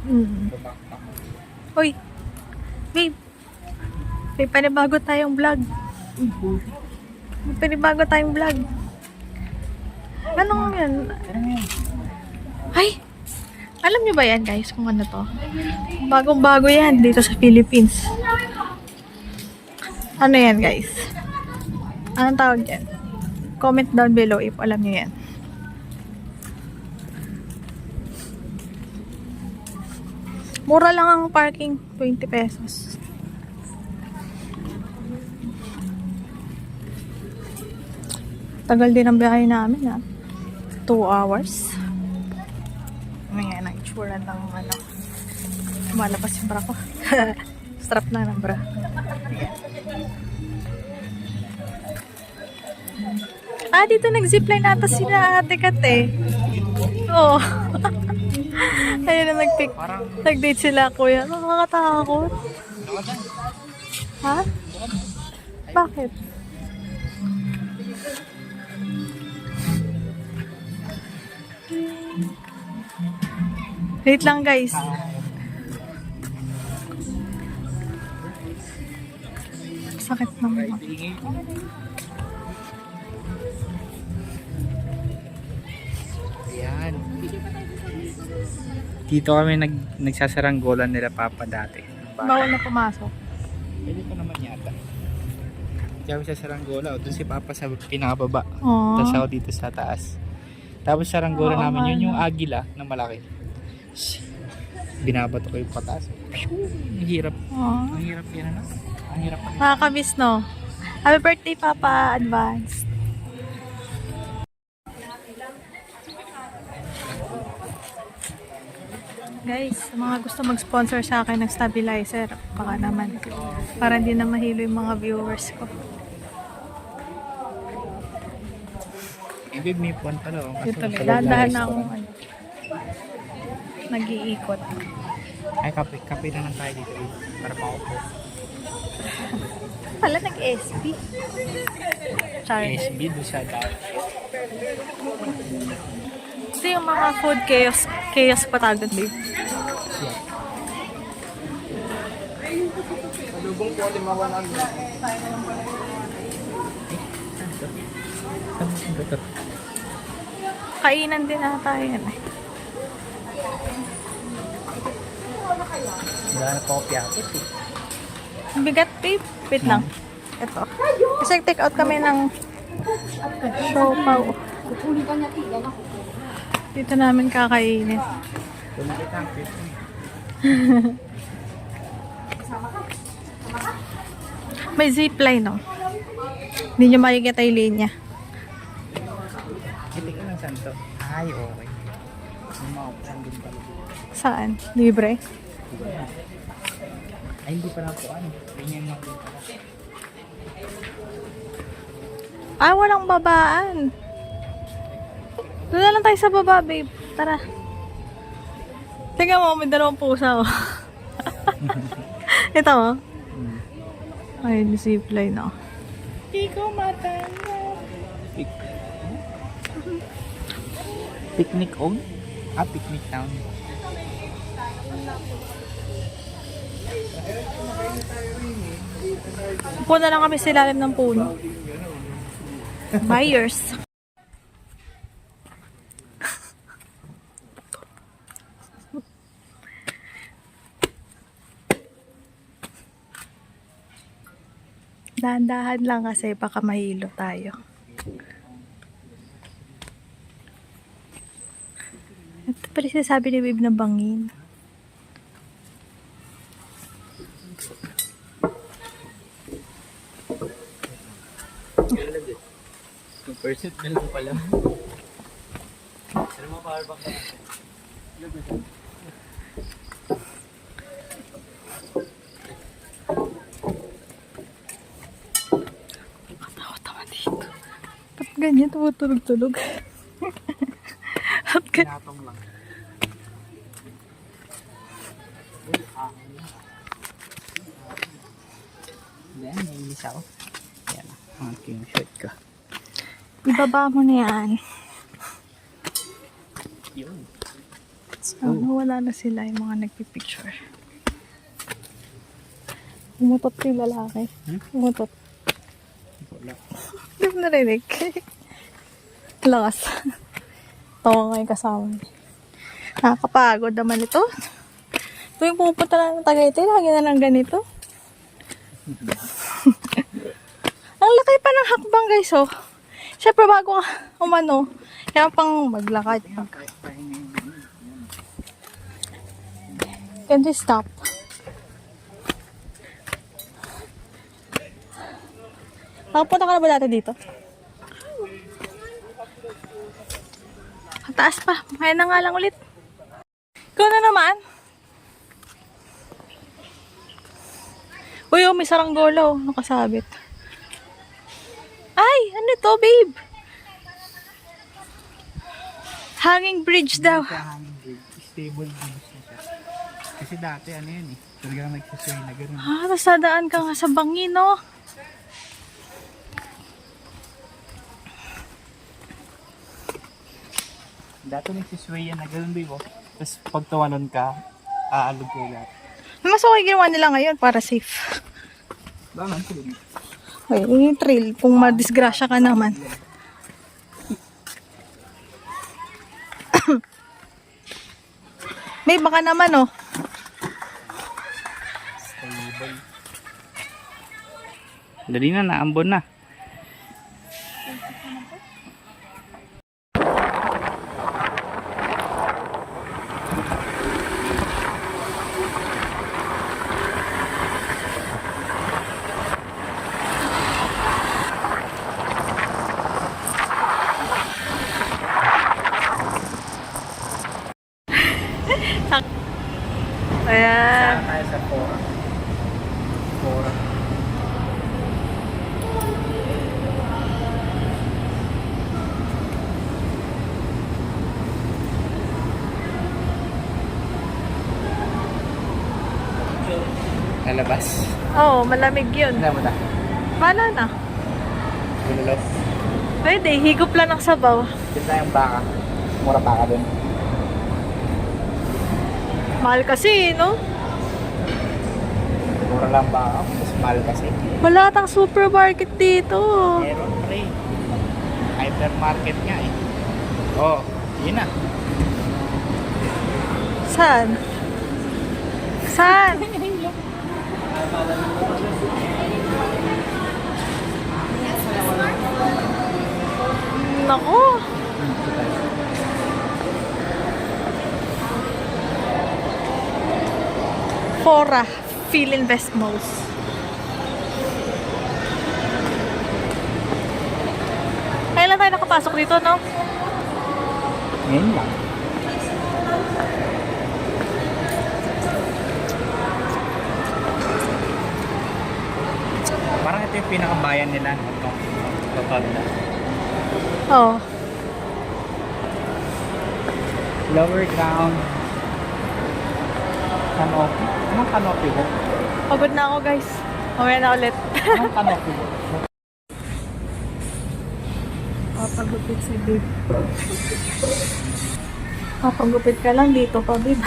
Bumakbak. Uy, babe. May panibago tayong vlog. May panibago tayong vlog. Anong yan? Ay! Alam niyo ba yan, guys, kung ano to? Bagong-bago yan dito sa Philippines. Ano yan, guys? Anong tawag yan? Comment down below if alam niyo yan. Mura lang ang parking, 20 pesos. Tagal din ang biyahe namin, ha? 2 hours. Ayan, ang itsura ng ano. Malabas yung bra ko. Strap na ng bra. Ah, dito nag-zipline nata sila ate Kat eh. Oo. Ayun na nag-date sila kuya. Nakakatakot. Ha? Bakit? Wait lang guys. Sakit naman. Ayan. Dito kami nagsasaranggolan nila Papa dati. Bawal na pumasok. Pwede pa naman yata. Hindi kami sa saranggola. Doon si Papa sa pinakababa. Aww. Tapos ako dito sa taas. Tapos saranggola namin yun yung agila na malaki. Binabato ko yung pataas. Ang hirap. Aww. Ang hirap yan ano? Ang hirap pa. Nakakamiss no? Happy birthday Papa, advance. Guys, sa mga gusto mag-sponsor sa akin ng stabilizer, baka naman. Para hindi na mahilo yung mga viewers ko. Babe, may puwan pala. Dito lang, dahan-dahan na akong ano, nag-iikot. Ay, kape na lang tayo dito. Para maupo. Pala nag-SB. Sorry. SB doon sa dahil. Ito yung mga food chaos patagon, babe. Malubong po, limawan ang Kainan din na tayo yan eh. Gano'n pa ako piyakit eh. Ang bigat, babe. Wait lang. Ito. Kasi take out kami ng siopaw. Dito namin kakainin. Tumikit ang pito. May zipline, no? Hindi nyo makikita yung linya. Hindi ka lang saan to? Ay, okay. May mga option din pala. Saan? Libre? Ay, hindi pala po ano. Ganyan lang din pala. Ah, walang babaan. Doon na lang tayo sa baba, babe. Tara. Tingnan mo, may dalawang pusa, oh. Ito, oh. Ay, zipline, oh. Ikaw matanda. Picnic on? Ah, picnic town. Upo na lang kami sa ilalim ng puno. Buyers. Dahan-dahan lang kasi baka mahilo tayo. Ito pala sinasabi ni Babe na bangin. Percent na lang pala. Ano mo power bank na? Tawa-tawa dito. Ba't ganyan? Tumutulog-tulog. At Pinatong lang. Then, naiinis ako. Yan, ang aking shirt ko. ibaba mo na yan. Yun. Oh, nawala na sila yung mga nagpipicture. Umutot yung lalaki. Umutot. Wala. Hindi mo narinig. Lakas. Tawa nga yung kasama niya. Nakakapagod naman ito. Ito yung pupunta na ng Tagaytay. Lagi na lang ganito. Ang laki pa ng hakbang guys oh. Siyempre bago ka umano. Kaya pang maglakad. Can we stop? Nakapunta ka na ba dati dito? Ang taas pa. Kaya na nga lang ulit. Ikaw na naman. Uy, oh, may saranggola oh. Nakasabit. Ay, ano to, babe? Hanging bridge daw. Hanging bridge. Stable bridge na siya. Kasi dati ano yun eh. Talagang nagsasway na gano'n. Ah, tapos dadaan ka nga sa bangin, no? Dati nagsasway yan na gano'n, babe. Oh. Tapos pag tawanan ka, aalog kayo lahat. Mas okay ginawa nila ngayon para safe. Bakit? Sige. Okay, yung trail. Kung madisgrasya ka naman. May baka naman, oh. Stable. Dali na, naambon na. Ayan. Saan tayo sa Fora? Fora. Nalabas. Oo, malamig yun. Ano mo na? Bala na. Gululos. Pwede, higop lang ng sabaw. Dito tayong baka. Mura baka dun. Mahal kasi, no? Mura lang baka. Mas mahal kasi. Wala tang supermarket dito. Meron pre. Hypermarket nga eh. Oh, yun na. Saan? Saan? Naku. Fora, Philinvest Malls. Kailan tayo nakapasok dito, no? Ngayon lang. Parang ito yung pinakabayan nila. Itong Rotonda. Oo. Lower ground. Canopy. Anong canopy mo? Pagod na ako, guys. Mamaya na ulit. Anong canopy mo? Papagupit si babe. Papagupit ka lang dito pa, babe.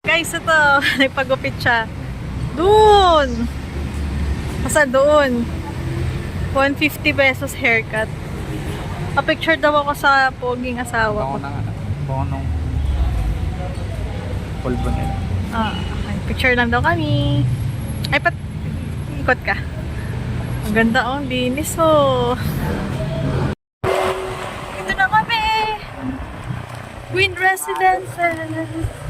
Guys, ito. Nagpagupit siya. Doon! Basta doon. 150 pesos haircut. Pa-picture daw ako sa poging asawa ko. Bango ng ano? Bango nung pulbo nila. Ah, okay. Picture lang daw kami. Ay, ikot ka. Ang ganda oh, ang linis oh. Ito na kami. Queen Residences.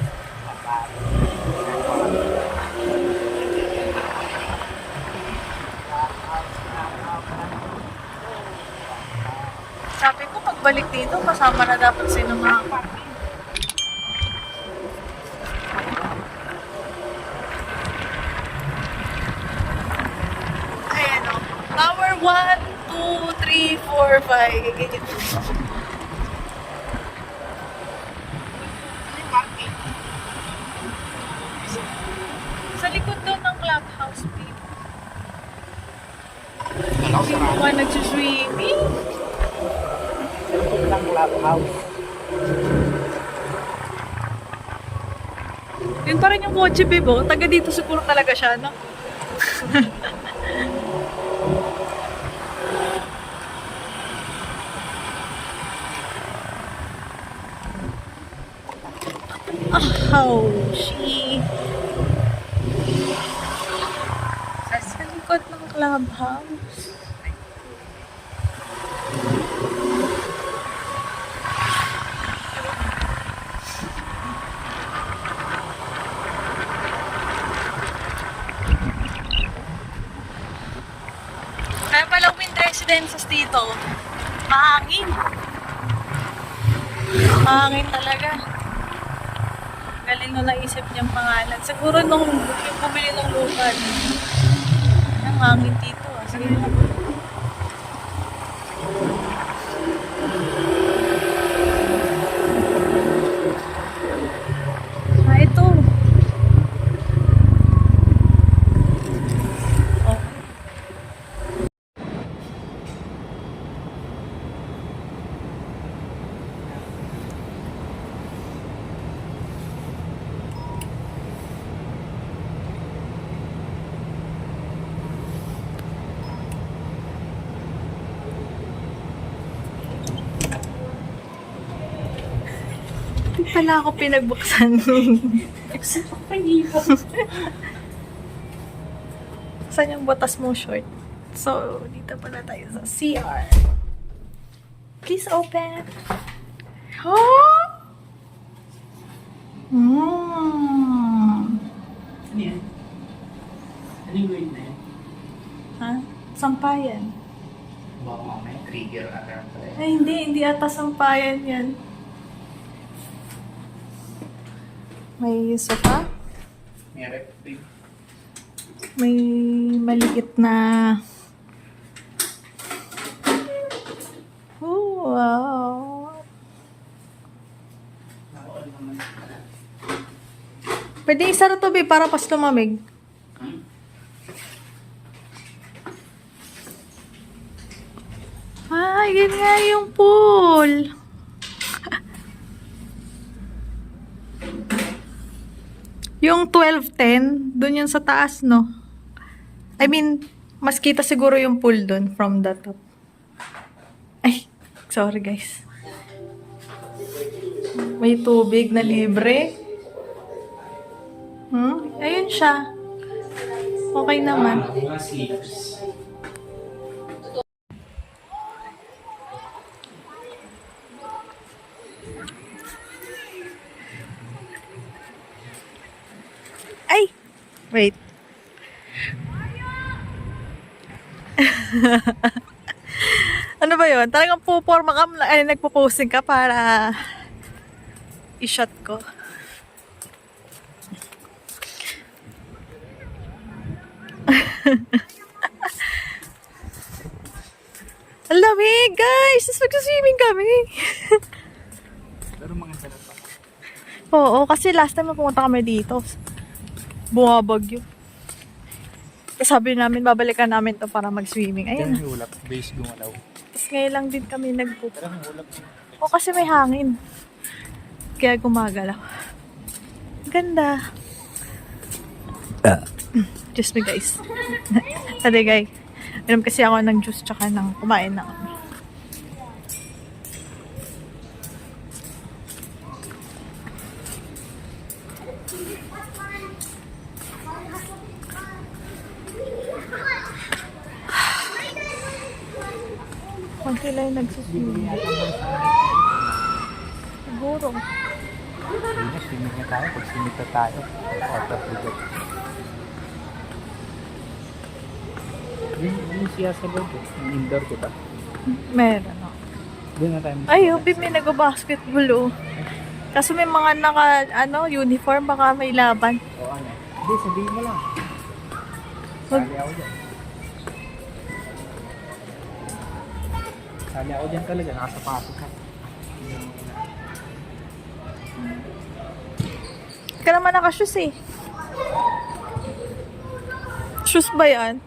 Sabi ko, pagbalik dito, kasama na dapat sino mga parking. Ayan o. Tower 1, 2, 3, 4, 5. Sa likod doon ng clubhouse, babe. Hindi mo ka nagsuswimming. Ito lang clubhouse. Yun pa rin yung kotse, Bebo. Taga dito siguro talaga siya, no? Oh, she. Sa likod ng clubhouse. Kaya palang wind residences dito. Mahangin. Mahangin talaga. Galing nung naisip niyang pangalan. Siguro nung yung bumili ng lupa. Ang hangin dito. Sige na. Ito. Oh. Hindi pala ako pinagbuksan. Saan yung botas mo short? So, dito pala tayo sa CR. Please open. Oh! Ano yan? Ano yung word na yan? Ha? Sampayan. Baka mamaya trigger ata pala. Ay, hindi ata sampayan yan. May sofa. May rep din. May maliit na... Oh, wow. Nakuha naman. Pwede isara to, babe, para pas lumamig. Ay, yun nga yung pool. Yung 1210, dun yun sa taas, no? I mean, mas kita siguro yung pool dun from the top. Ay, sorry guys. May tubig na libre. Ayun siya. Okay naman. Mga sleeves. Ay! Wait. Ano ba yun? Talagang puporma ka, ay, nagpo-posing ka para i-shot ko. Ang lamig, guys! Tapos mag-swimming kami. Pero mga sarap pa. Oo, kasi last time na pumunta kami dito, bumabagyo. Tapos sabi namin, babalikan namin to para mag-swimming. Ayun. Diyan yung ulap. Base gumalaw. Tapos ngayon lang din kami nag-book. Pero yung ulap. O kasi may hangin. Kaya gumagalaw. Ganda. Just me guys. Sabi guys. Alam kasi ako ng juice tsaka ng kumain na kami. Kung sila yung nagsuswimming. Siguro. Hindi na, swimming na tayo. Pag swimming na tayo, out of budget. Yung siya sa loob eh. Yung indoor ko ba? Meron ako. Doon na tayo. Ay, Ubi, may nag-basketball oh. Kaso may mga naka, uniform, baka may laban. O ano? Hindi, sabihin mo lang. Sali ako dyan. Sali ako dyan talaga. Nakasapatos ka. Ka naman naka-shoes eh. Shoes ba yan?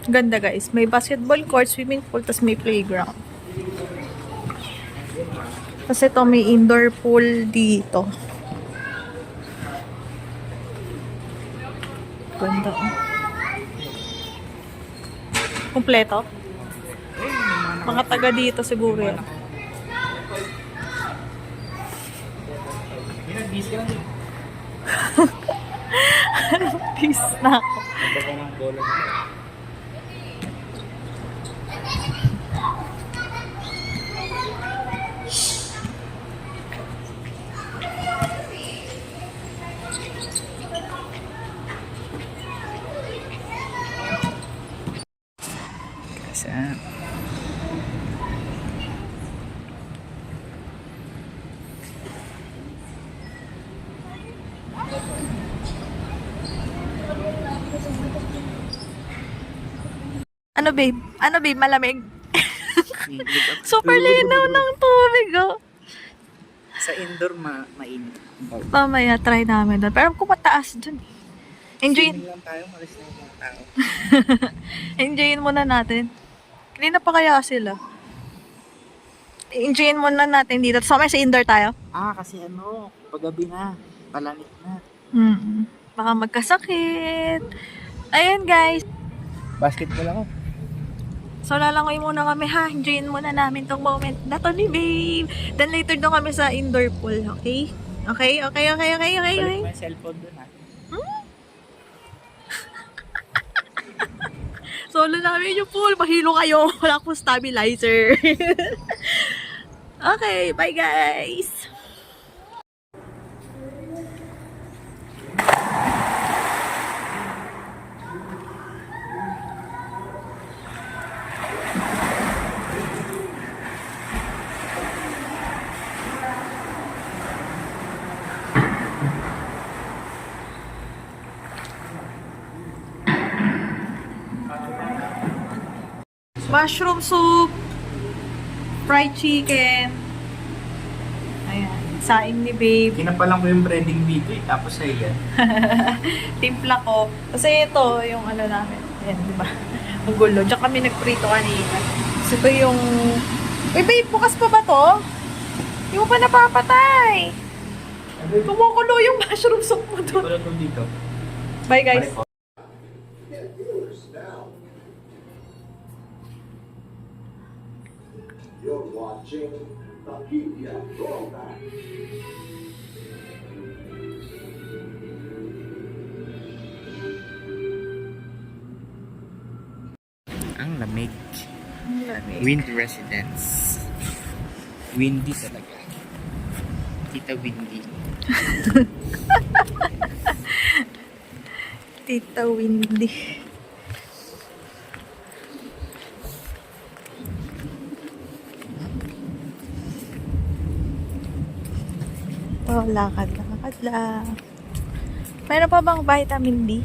Ganda guys. May basketball court, swimming pool, tas may playground. Kasi ito may indoor pool dito. Ganda. Oh. Kompleto? Mga taga dito siguro yan. Pinag-bis ka lang yun. Peace na ako. Nagbaga ng bola. Kasi Ano babe? Ano babe? Malamig? Super linaw ng tubig oh. sa indoor mainit. Mamaya try namin doon. Pero kung mataas dun. Swimming lang tayo, malis na yung mga tao. Enjoyin muna natin. Kanina pa kaya sila. Enjoyin muna natin dito. So, may sa indoor tayo. Kasi paggabi na, palamig na. Baka magkasakit. Ayun guys. Basketball ako. So, lalangoy muna kami ha. Enjoyin muna namin tong moment na to ni babe. Then later doon kami sa indoor pool. Okay? Okay? Balik mo yung cellphone dun ha. Solo namin yung pool. Mahilo kayo. Wala akong stabilizer. Okay. Bye guys. Mushroom soup, fried chicken. Ayan, saing ni babe. Kinapalang ko yung breading dito tapos ay yan. Timpla ko. Kasi ito, yung ano namin. Ayan, di ba? Ang gulo. Diyan kami nagprito kanina. Kasi ito yung... Uy, babe, bukas pa ba to? Hindi mo pa napapatay. Kumukulo yung mushroom soup mo doon. Wala to dito. Bye, guys. You're watching the Media Throwback. Ang lamig. Ang lamig. Wind residence. Windy talaga. Tita Windy. Tita Windy. Oh, lakad lang. Mayroon pa bang vitamin D?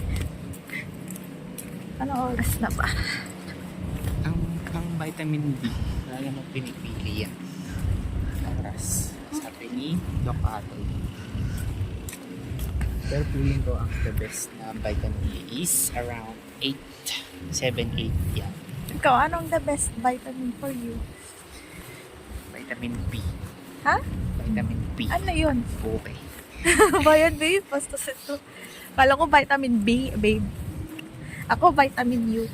Ano oras na ba? Ang vitamin D, wala namang pinipili yan. Oras. Sabi ni Doc Atoy. Pero feeling ko ang the best na vitamin D is around 8, 7, 8 yan. Ikaw, anong the best vitamin for you? Vitamin B. Ha? Vitamin B. Ano yun? Okay. Bayan, babe. Basta ito. Kala ko vitamin B, babe. Ako, vitamin U.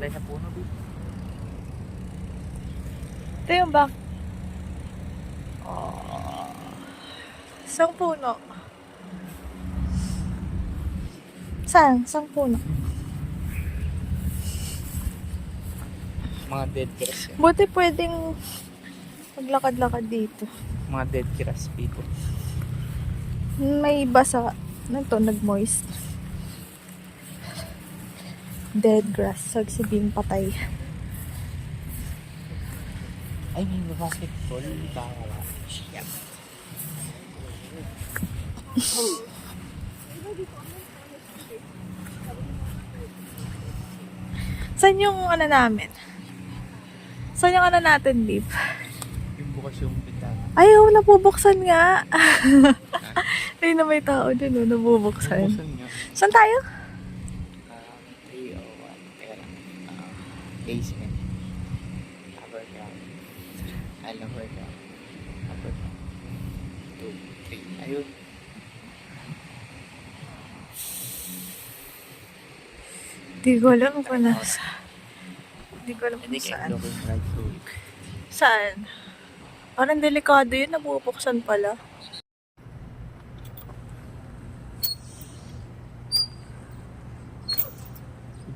Dahil sa puno, B. Ito yung back. Oh. Isang puno. Saan? Isang puno. Mga dead grass yan. Buti pwedeng maglakad-lakad dito. Mga dead grass people. May basa. Ano to? Nag-moist. Dead grass. Sagsibing patay. Ay, may basketball. Bawala. Shit. Saan yung ano namin? Saan yung ano natin, babe? Yung bukas yung bintana. Ayaw, nabubuksan nga. Ayun na may tao dun, oh, nabubuksan. Buksan niya. Saan tayo? 301. Teka lang. Basement. Upper ground. Lower ground. Upper ground. 2, 3. Ayun. Di ko alam kung nasa. Di ko alam Hindi kung kayo saan. looking right through. Saan? Parang delikado yun, nabubuksan pala.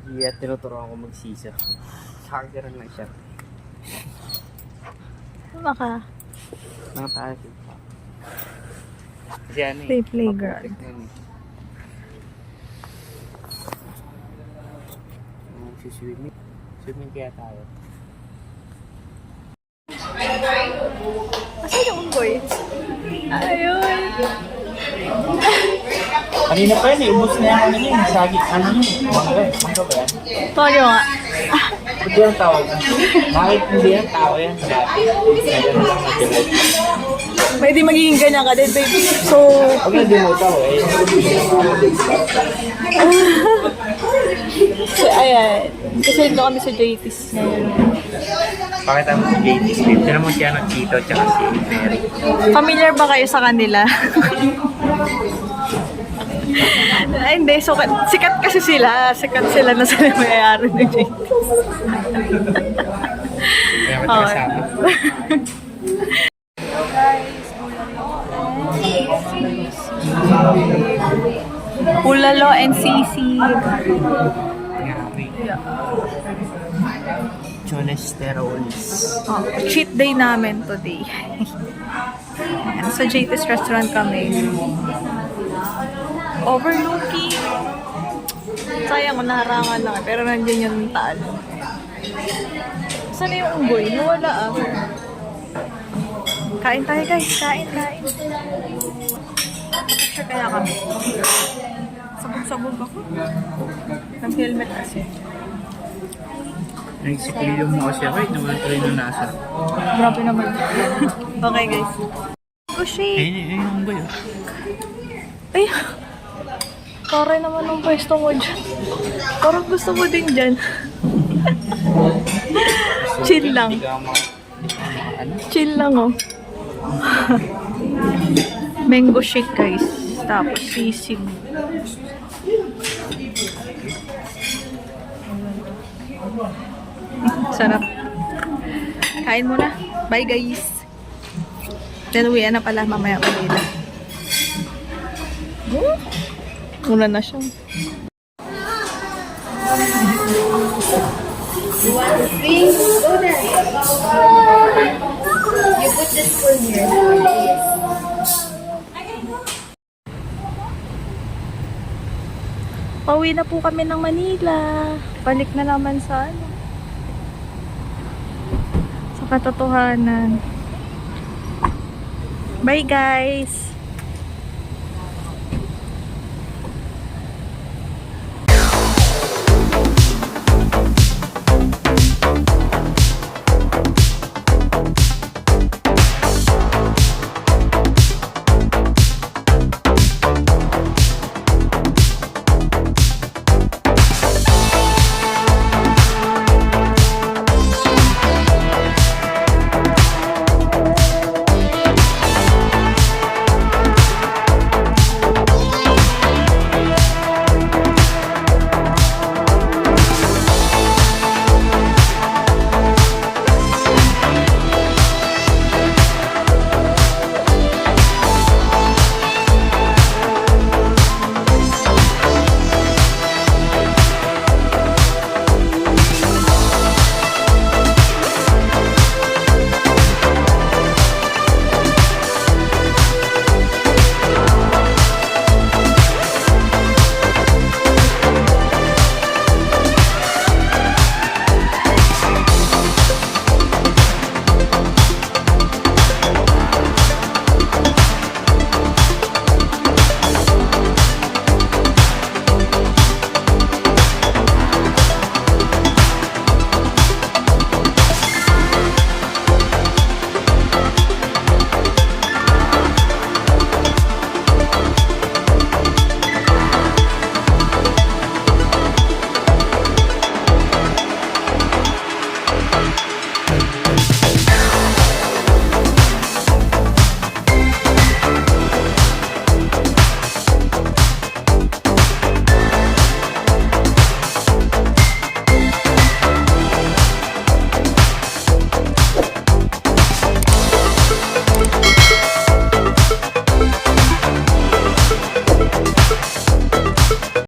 Sige, at tinuturuan ko magsisa. Charger lang siya. Ano ka? Nakataas pa. Kasi ano eh. Playground. maprotect na yun eh. Swimming. Swimming kaya tayo. Asan yung unggoy? Ayun. Kanina pa yun eh. Ubus na yung ano yun. Sagi. Ano yun? Mangga ba yan? Toyo nga. Hindi yung tawag. Bakit hindi yung tao yan? Dati. Pwede magiging ganyan ka din, baby. So, Huwag na din mo tao eh. ayan. Kasi ito kami sa JT's ngayon. Pakita mo si JT Smith. Tinan mo siya ng Chito tsaka si Mary. Familiar ba kayo sa kanila? Ay, hindi. So, sikat kasi sila. Sikat sila na sila may-ari ng JT's. Kaya ko kasama. Ulalo and sisig. Cholesterols. Oh, cheat day namin today. Ayan, sa JT's restaurant kami. Overlooking. Sayang, naharangan lang. Pero nandiyan yung talo. Saan na yung unggoy? Nawala ah. Kain tayo guys. Kain. Picture kaya kami. Sabog-sabog ako. Nag-helmet kasi. Nagsikulilo mo kasi ako eh. Nawalan tuloy ng nasa. Grabe naman. Okay guys. Kushi! Ayun yung ba yun? Ay! Taray naman ang pwesto mo dyan. Parang gusto mo din dyan. Chill lang. Hindi ka ano? Chill lang oh. Mango shake guys. Tapos sisig. Sarap. Kain muna. Bye guys. Then uwian na pala mamaya kanila. Una na siya. You want to drink? Go there. You put the spoon here. Pauwi na po kami ng Manila. Balik na naman sa ano. Sa katotohanan. Bye guys!